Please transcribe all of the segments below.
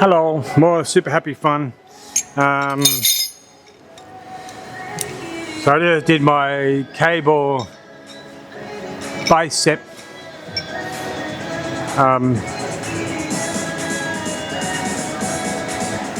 Hello, more super happy fun. So I just did my cable bicep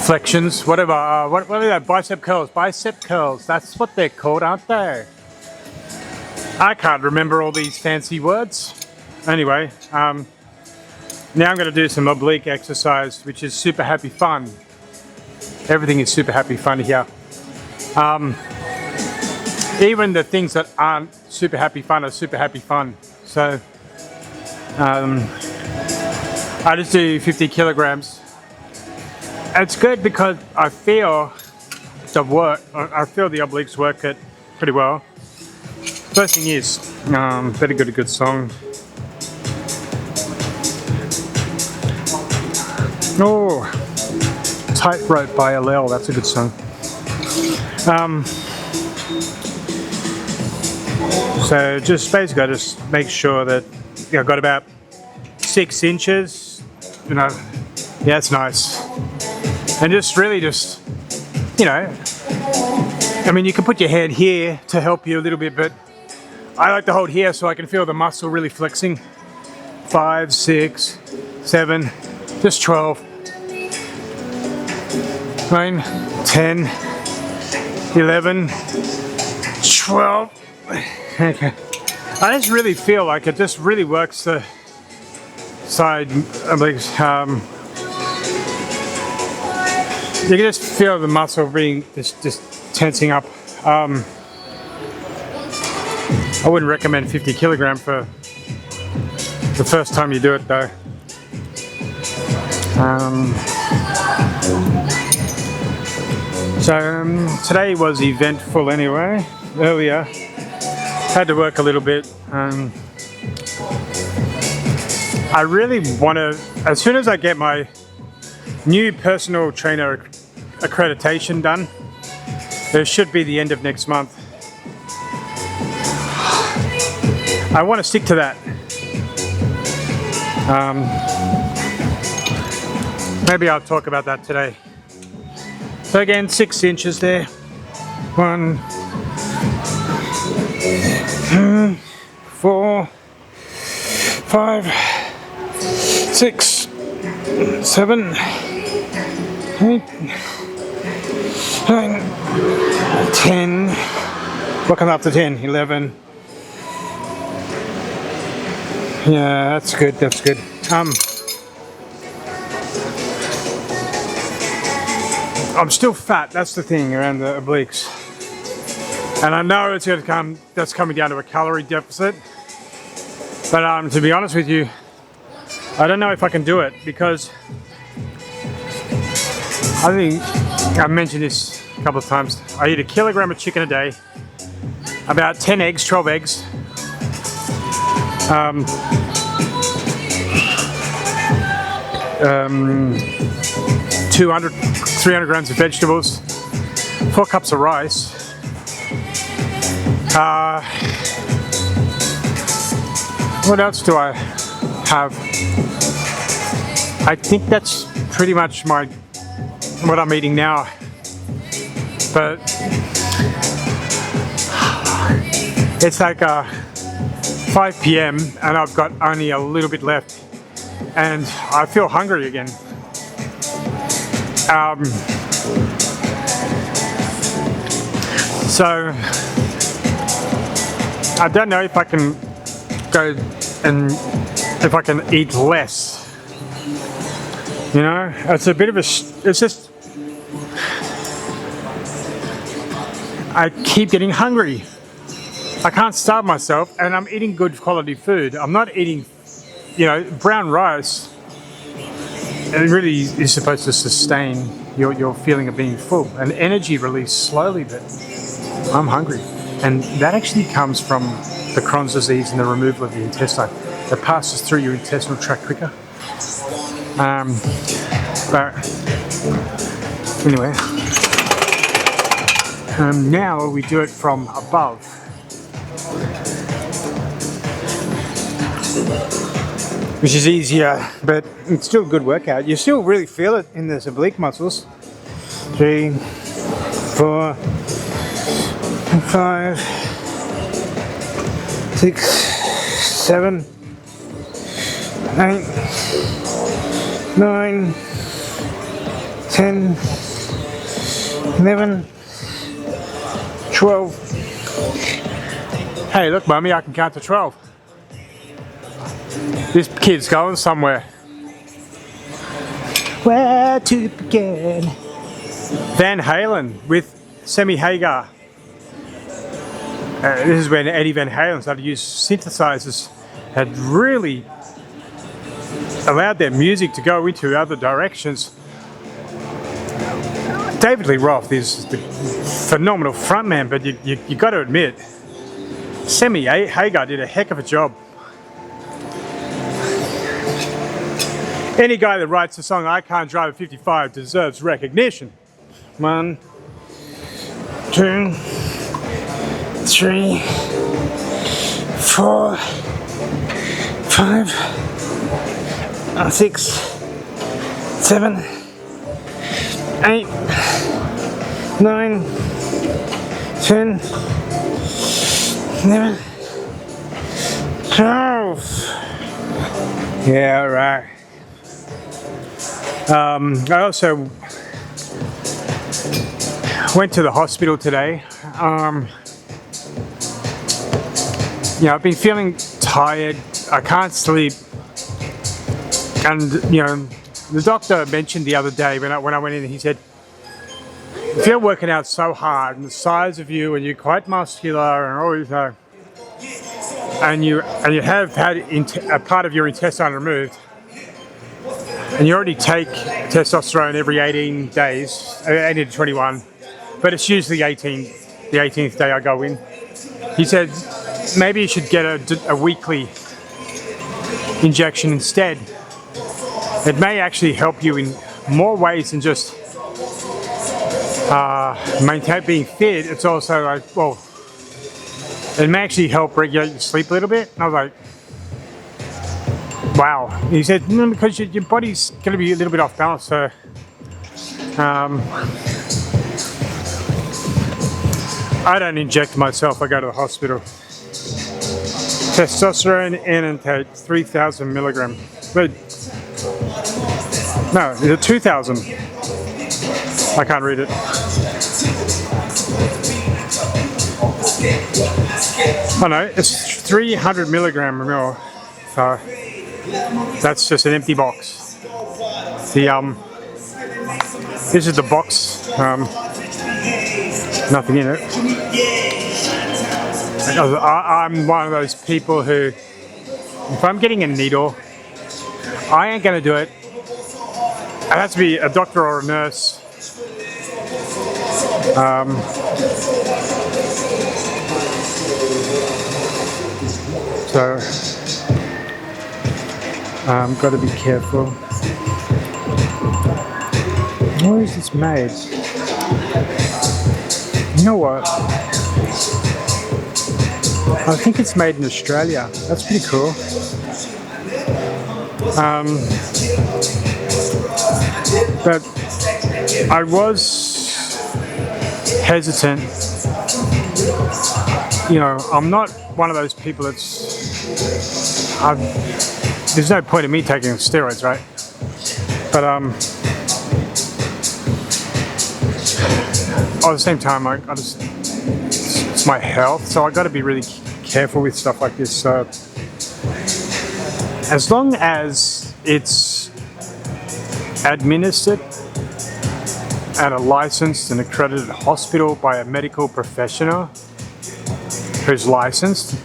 flexions, whatever. What are they? Bicep curls. Bicep curls. That's what they're called, aren't they? I can't remember all these fancy words. Anyway, now I'm going to do some oblique exercise, which is super happy fun. Everything is super happy fun here. Even the things that aren't super happy fun are super happy fun. So I just do 50 kilograms. It's good because I feel the obliques work it pretty well. First thing is, better get a good song. Oh, Tightrope by LL, that's a good song. So just basically I just make sure that I've got about 6 inches, you know, yeah, it's nice. And just really just, you know, I mean, you can put your hand here to help you a little bit, but I like to hold here so I can feel the muscle really flexing. 5, 6, 7, just 12. 9, 10, 11, 12. Okay. I just really feel like it just really works the side obliques. You can just feel the muscle being just tensing up. I wouldn't recommend 50 kilogram for the first time you do it though. So today was eventful anyway. Earlier, had to work a little bit. I really want to, as soon as I get my new personal trainer accreditation done, it should be the end of next month. I want to stick to that. Maybe I'll talk about that today. So again, 6 inches there. 1, 2, 4, 5, 6, 7, 8, 9, 10. What comes after 10? 11. Yeah, that's good. That's good. I'm still fat. That's the thing around the obliques, and I know it's going to come. That's coming down to a calorie deficit. But to be honest with you, I don't know if I can do it because I think I've mentioned this a couple of times. I eat 1 kilogram of chicken a day, about 10 eggs, 12 eggs. 200, 300 grams of vegetables, 4 cups of rice. What else do I have? I think that's pretty much what I'm eating now. But it's like 5 p.m. and I've got only a little bit left, and I feel hungry again. So I don't know if I can go and if I can eat less. You know, it's a bit of it's just, I keep getting hungry. I can't starve myself, and I'm eating good quality food. I'm not eating, you know, brown rice. It really is supposed to sustain your feeling of being full and energy release slowly, but I'm hungry. And that actually comes from the Crohn's disease and the removal of the intestine. It passes through your intestinal tract quicker. But anyway, Now we do it from above. Which is easier, but it's still a good workout. You still really feel it in the oblique muscles. 3, 4, 5, 6, 7, 8, 9, 10, 11, 12. Hey, look, Mummy, I can count to 12. This kid's going somewhere. Where to begin? Van Halen with Sammy Hagar. This is when Eddie Van Halen started to use synthesizers, had really allowed their music to go into other directions. David Lee Roth is the phenomenal frontman, but you got to admit, Sammy Hagar did a heck of a job. Any guy that writes the song "I Can't Drive a 55" deserves recognition. 1, 2, 3, 4, 5, 6, 7, 8, 9, 10, 11, 12. Yeah, right. I also went to the hospital today. I've been feeling tired. I can't sleep, and the doctor mentioned the other day when I went in, he said, if you're working out so hard and the size of you and you're quite muscular and always and you have had a part of your intestine removed, and you already take testosterone every 18 days, 18 to 21, but it's usually the 18th day I go in. He said, maybe you should get a weekly injection instead. It may actually help you in more ways than just maintain being fit. It's also like, well, it may actually help regulate your sleep a little bit. And I was like, wow. He said, no, because your body's going to be a little bit off balance, so I don't inject myself, I go to the hospital. Testosterone N intake 3,000 milligram. But no, is it 2,000? I can't read it. Oh no, it's 300 milligram mil. So that's just an empty box. This is the box. Nothing in it. I'm one of those people who, if I'm getting a needle, I ain't gonna do it. It has to be a doctor or a nurse. So got to be careful. Where is this made? You know what? I think it's made in Australia. That's pretty cool. But I was hesitant. I'm not one of those people there's no point in me taking steroids, right? But at the same time, it's my health, so I got to be really careful with stuff like this. So as long as it's administered at a licensed and accredited hospital by a medical professional who's licensed,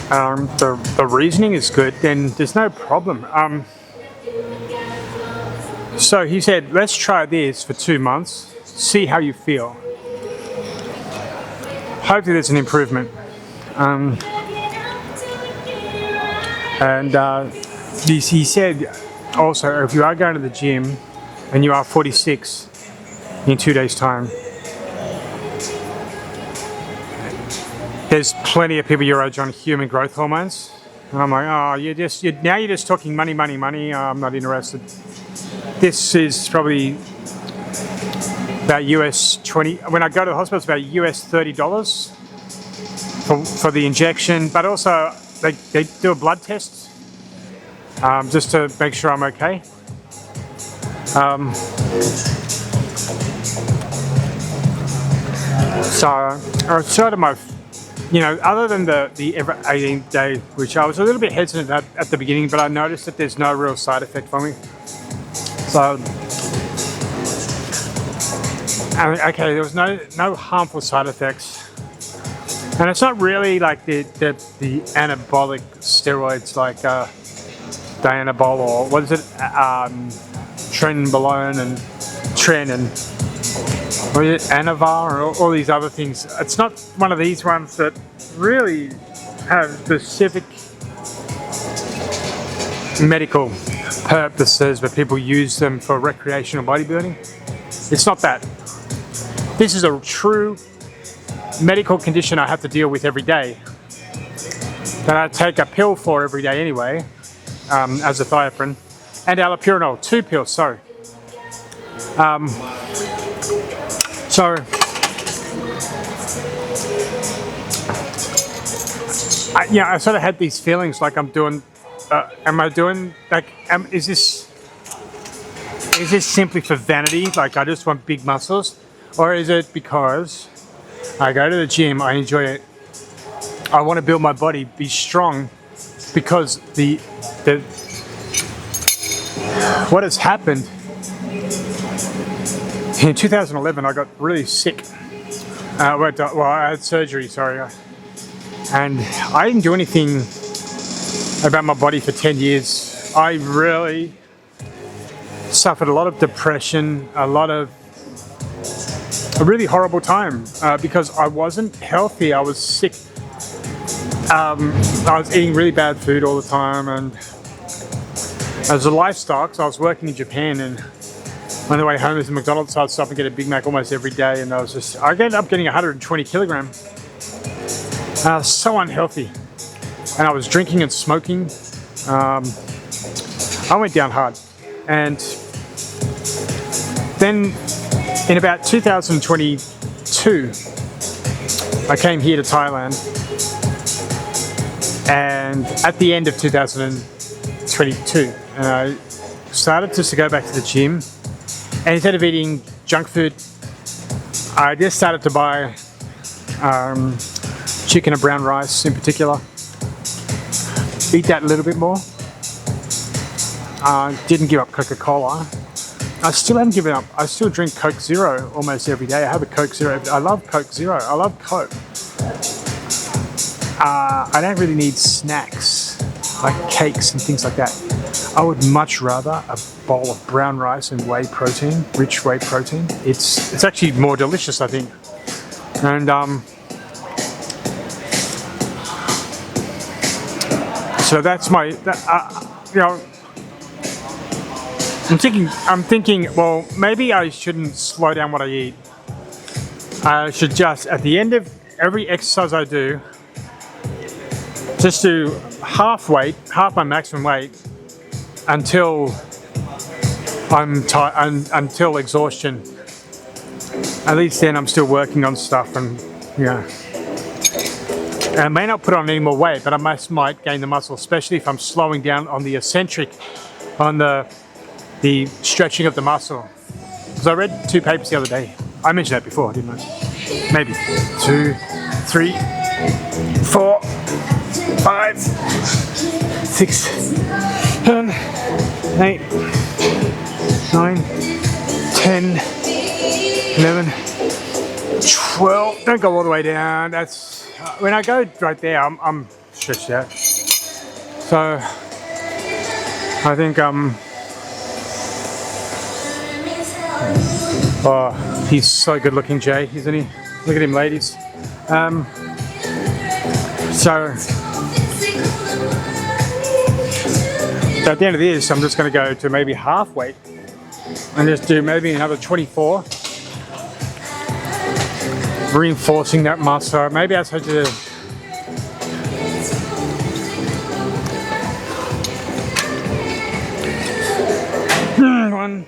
the reasoning is good, then there's no problem. So he said, let's try this for 2 months, see how you feel. Hopefully there's an improvement. He said also, if you are going to the gym and you are 46 in 2 days' time, there's plenty of people your age on human growth hormones. And I'm like, oh, now you're just talking money, money, money. I'm not interested. This is probably about US 20. When I go to the hospital, it's about US $30 for the injection. But also, they do a blood test just to make sure I'm okay. So I started my, other than the every 18th day, which I was a little bit hesitant at the beginning, but I noticed that there's no real side effect for me. So, okay, there was no harmful side effects. And it's not really like the anabolic steroids like Dianabol or what is it, Trenbolone and Tren and or is it Anavar or all these other things. It's not one of these ones that really have specific medical purposes where people use them for recreational bodybuilding. It's not that. This is a true medical condition I have to deal with every day, that I take a pill for every day anyway, as a thiopurine, and allopurinol, 2 pills, sorry. I sort of had these feelings like I'm doing, is this simply for vanity, like I just want big muscles, or is it because I go to the gym, I enjoy it, I want to build my body, be strong, because what has happened, in 2011 I got really sick, I had surgery, sorry, and I didn't do anything about my body for 10 years. I really suffered a lot of depression, a really horrible time because I wasn't healthy. I was sick. I was eating really bad food all the time, and as a lifestyle, because I was working in Japan, and on the way home there's a McDonald's, so I'd stop and get a Big Mac almost every day, and I ended up getting 120 kilograms. And I was so unhealthy, and I was drinking and smoking. I went down hard, and then in about 2022, I came here to Thailand, and at the end of 2022, and I started just to go back to the gym, and instead of eating junk food, I just started to buy chicken and brown rice in particular. Eat that a little bit more. Didn't give up Coca-Cola. I still haven't given up. I still drink Coke Zero almost every day. I have a Coke Zero. I love Coke Zero. I love Coke. I don't really need snacks like cakes and things like that. I would much rather a bowl of brown rice and whey protein, rich whey protein. It's actually more delicious, I think. And so that's my I'm thinking, well, maybe I shouldn't slow down what I eat. I should just, at the end of every exercise I do, just do half my maximum weight until I'm tired, until exhaustion. At least then I'm still working on stuff, and And I may not put on any more weight, but I might gain the muscle, especially if I'm slowing down on the eccentric, on the stretching of the muscle. Because I read 2 papers the other day. I mentioned that before, didn't I? Maybe 2, 3, 4, 5, 6, 7, 8, 9, 10, 11, 12. Don't go all the way down. That's when I go right there, I'm stretched out. So I think oh, he's so good looking, Jay, isn't he? Look at him, ladies. So at the end of this, I'm just going to go to maybe half weight and just do maybe another 24, reinforcing that muscle. Maybe I should do 1,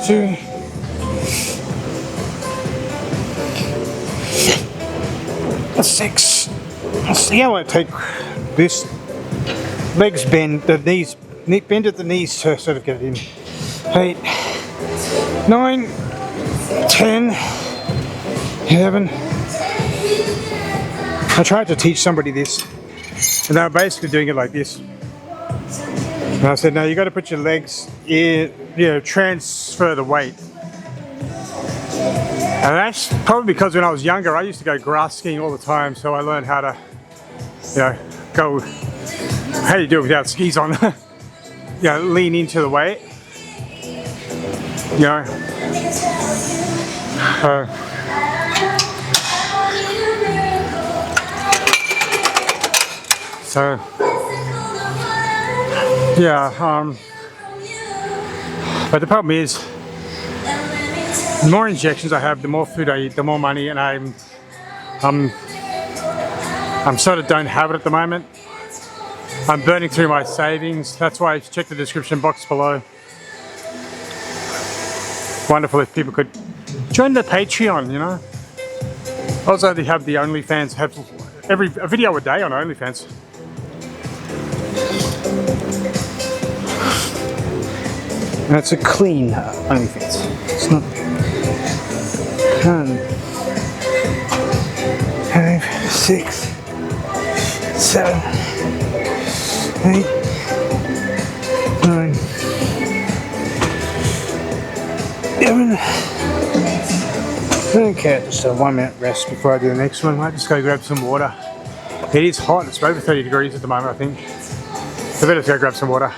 2, 6. Let's see how I take this. Legs bend, the knees, bend at the knees to sort of get it in. 8, 9, 10, 11. I tried to teach somebody this, and they were basically doing it like this. And I said, no, you got to put your legs in, transfer the weight. And that's probably because when I was younger, I used to go grass skiing all the time, so I learned how to, go. How do you do it without skis on? Lean into the weight. But the problem is, the more injections I have, the more food I eat, the more money, and I'm sort of don't have it at the moment. I'm burning through my savings. That's why check the description box below. Wonderful if people could join the Patreon, Also, they have the OnlyFans, have a video a day on OnlyFans. That's a clean OnlyFans. It's not 5, 6, 7, 8, 9, 11. Okay, just a 1 minute rest before I do the next one. I might just go grab some water. It is hot, it's over 30 degrees at the moment, I think. So I better go grab some water.